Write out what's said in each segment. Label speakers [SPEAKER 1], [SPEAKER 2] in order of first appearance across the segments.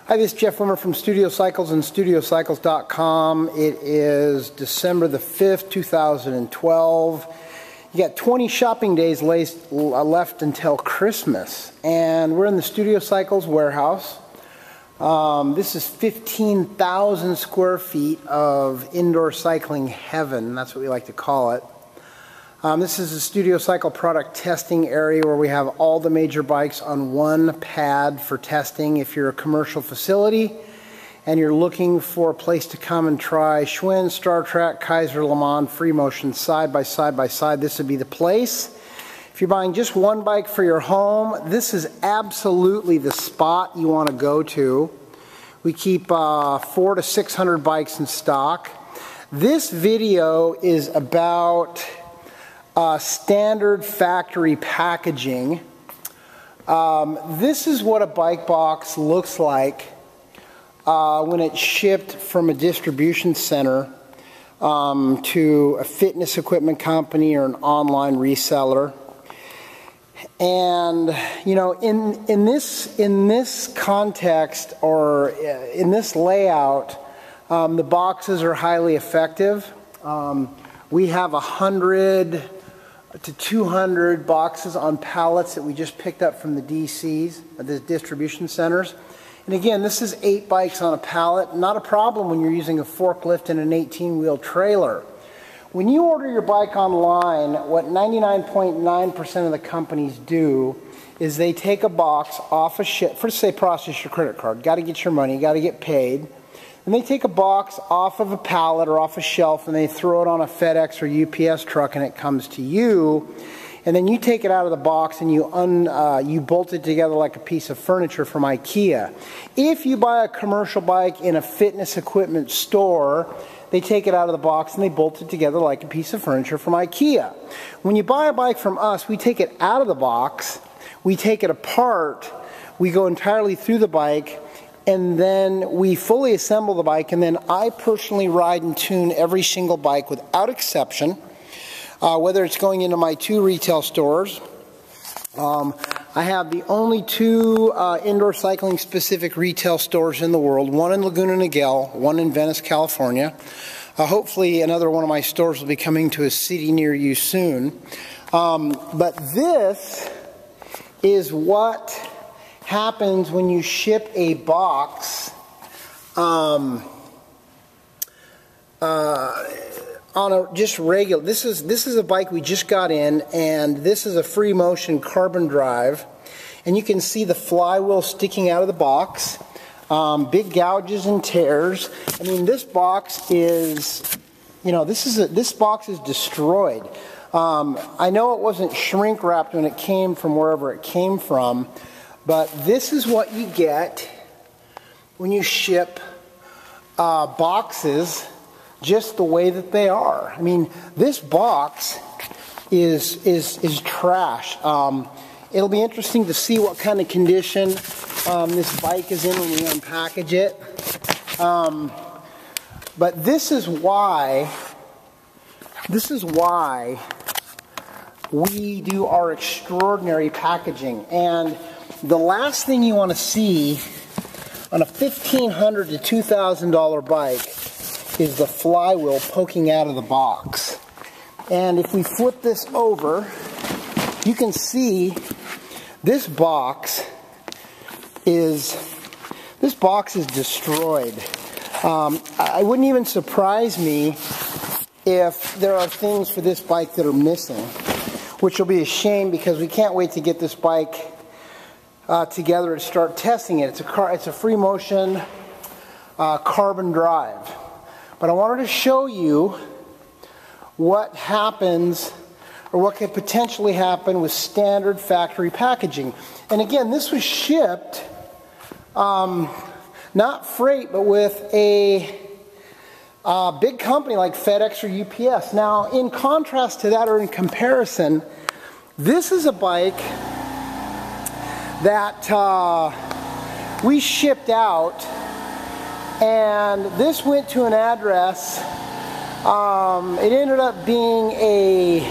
[SPEAKER 1] Hi, this is Jeff Wimmer from Studio Cycles and StudioCycles.com. It is December the 5th, 2012. You got 20 shopping days left until Christmas, and we're in the Studio Cycles warehouse. This is 15,000 square feet of indoor cycling heaven. That's what we like to call it. This is a Studio Cycle product testing area where we have all the major bikes on one pad for testing. If you're a commercial facility and you're looking for a place to come and try Schwinn, StarTrack, Kaiser, Le Mans, Free Motion side by side, this would be the place. If you're buying just one bike for your home, this is absolutely the spot you want to go to. We keep 400 to 600 bikes in stock. This video is about standard factory packaging. This is what a bike box looks like when it's shipped from a distribution center to a fitness equipment company or an online reseller. And you know, in this context or in this layout, the boxes are highly effective. We have 100 to 200 boxes on pallets that we just picked up from the DCs, the distribution centers. And again, this is 8 bikes on a pallet. Not a problem when you're using a forklift and an 18-wheel trailer. When you order your bike online, what 99.9% of the companies do is they take a box off a ship. First, they process your credit card. Got to get your money, got to get paid. And they take a box off of a pallet or off a shelf and they throw it on a FedEx or UPS truck and it comes to you. And then you take it out of the box and you bolt it together like a piece of furniture from IKEA. If you buy a commercial bike in a fitness equipment store, they take it out of the box and they bolt it together like a piece of furniture from IKEA. When you buy a bike from us, we take it out of the box, we take it apart, we go entirely through the bike, and then we fully assemble the bike, and then I personally ride and tune every single bike without exception, whether it's going into my 2 retail stores. I have the only 2 indoor cycling specific retail stores in the world, one in Laguna Niguel, one in Venice, California. Hopefully another one of my stores will be coming to a city near you soon. But this is what happens when you ship a box on a just regular. This is a bike we just got in, and this is a Free Motion carbon drive, and you can see the flywheel sticking out of the box. Big gouges and tears. I mean, this box is, you know, this box is destroyed. I know it wasn't shrink wrapped when it came from wherever it came from, but this is what you get when you ship boxes just the way that they are. I mean, this box is trash. It'll be interesting to see what kind of condition this bike is in when we unpackage it. But this is why we do our extraordinary packaging. And the last thing you want to see on a $1,500 to $2,000 bike is the flywheel poking out of the box. And if we flip this over, you can see this box is destroyed. It wouldn't even surprise me if there are things for this bike that are missing, which will be a shame because we can't wait to get this bike together to start testing it. It's a Free Motion carbon drive. But I wanted to show you what happens, or what could potentially happen with standard factory packaging. And again, this was shipped, not freight, but with a big company like FedEx or UPS. Now, in contrast to that, or in comparison, this is a bike that we shipped out, and this went to an address. It ended up being a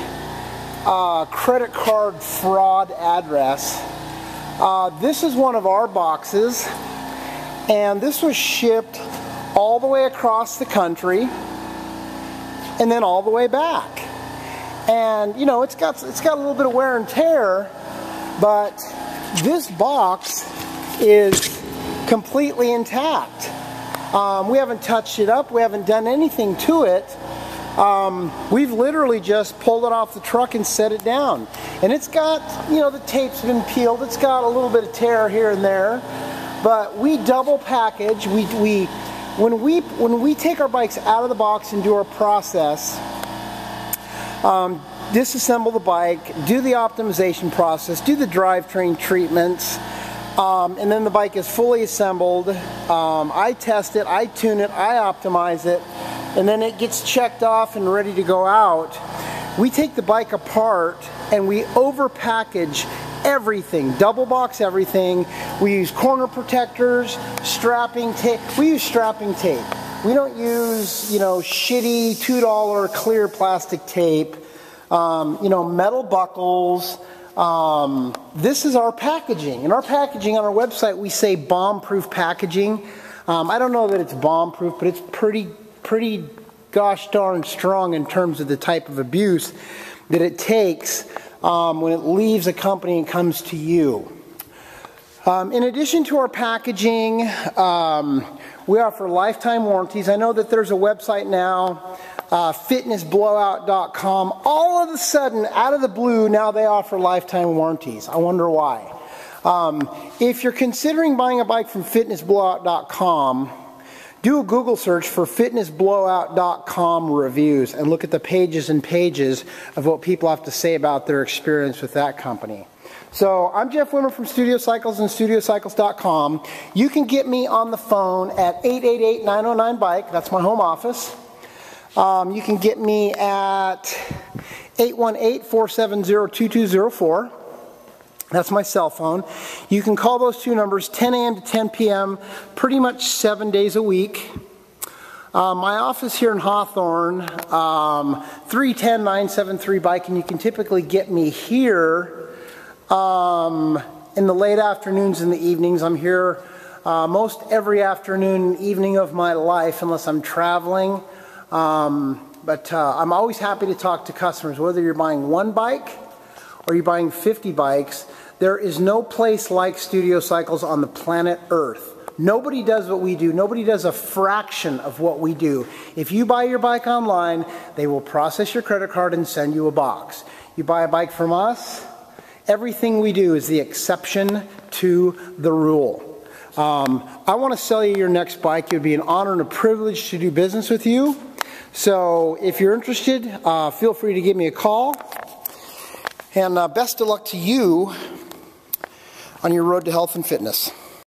[SPEAKER 1] credit card fraud address. This is one of our boxes, And this was shipped all the way across the country and then all the way back. And you know, it's got a little bit of wear and tear, but this box is completely intact. We haven't touched it up, we haven't done anything to it. We've literally just pulled it off the truck and set it down. And it's got, you know, the tape's been peeled, it's got a little bit of tear here and there, but we double package. When we take our bikes out of the box and do our process, disassemble the bike, do the optimization process, do the drivetrain treatments, and then the bike is fully assembled. I test it, I tune it, I optimize it, and then it gets checked off and ready to go out. We take the bike apart and we over package everything, double box everything. We use corner protectors, strapping tape. We use strapping tape. We don't use, you know, shitty $2 clear plastic tape. You know, metal buckles. This is our packaging. In our packaging on our website, we say bomb-proof packaging. I don't know that it's bomb-proof, but it's pretty gosh darn strong in terms of the type of abuse that it takes when it leaves a company and comes to you. In addition to our packaging, we offer lifetime warranties. I know that there's a website now, fitnessblowout.com. All of a sudden, out of the blue, now they offer lifetime warranties. I wonder why. If you're considering buying a bike from fitnessblowout.com, do a Google search for fitnessblowout.com reviews and look at the pages and pages of what people have to say about their experience with that company. So I'm Jeff Wimmer from Studio Cycles and StudioCycles.com. You can get me on the phone at 888-909-BIKE. That's my home office. You can get me at 818-470-2204. That's my cell phone. You can call those two numbers 10 a.m. to 10 p.m. pretty much 7 days a week. My office here in Hawthorne, 310-973-BIKE, and you can typically get me here in the late afternoons and the evenings. I'm here most every afternoon and evening of my life unless I'm traveling. But I'm always happy to talk to customers, whether you're buying one bike or you're buying 50 bikes. There is no place like Studio Cycles on the planet Earth. Nobody does what we do. Nobody does a fraction of what we do. If you buy your bike online, they will process your credit card and send you a box. You buy a bike from us, everything we do is the exception to the rule. I want to sell you your next bike. It would be an honor and a privilege to do business with you. So if you're interested, feel free to give me a call. And best of luck to you on your road to health and fitness.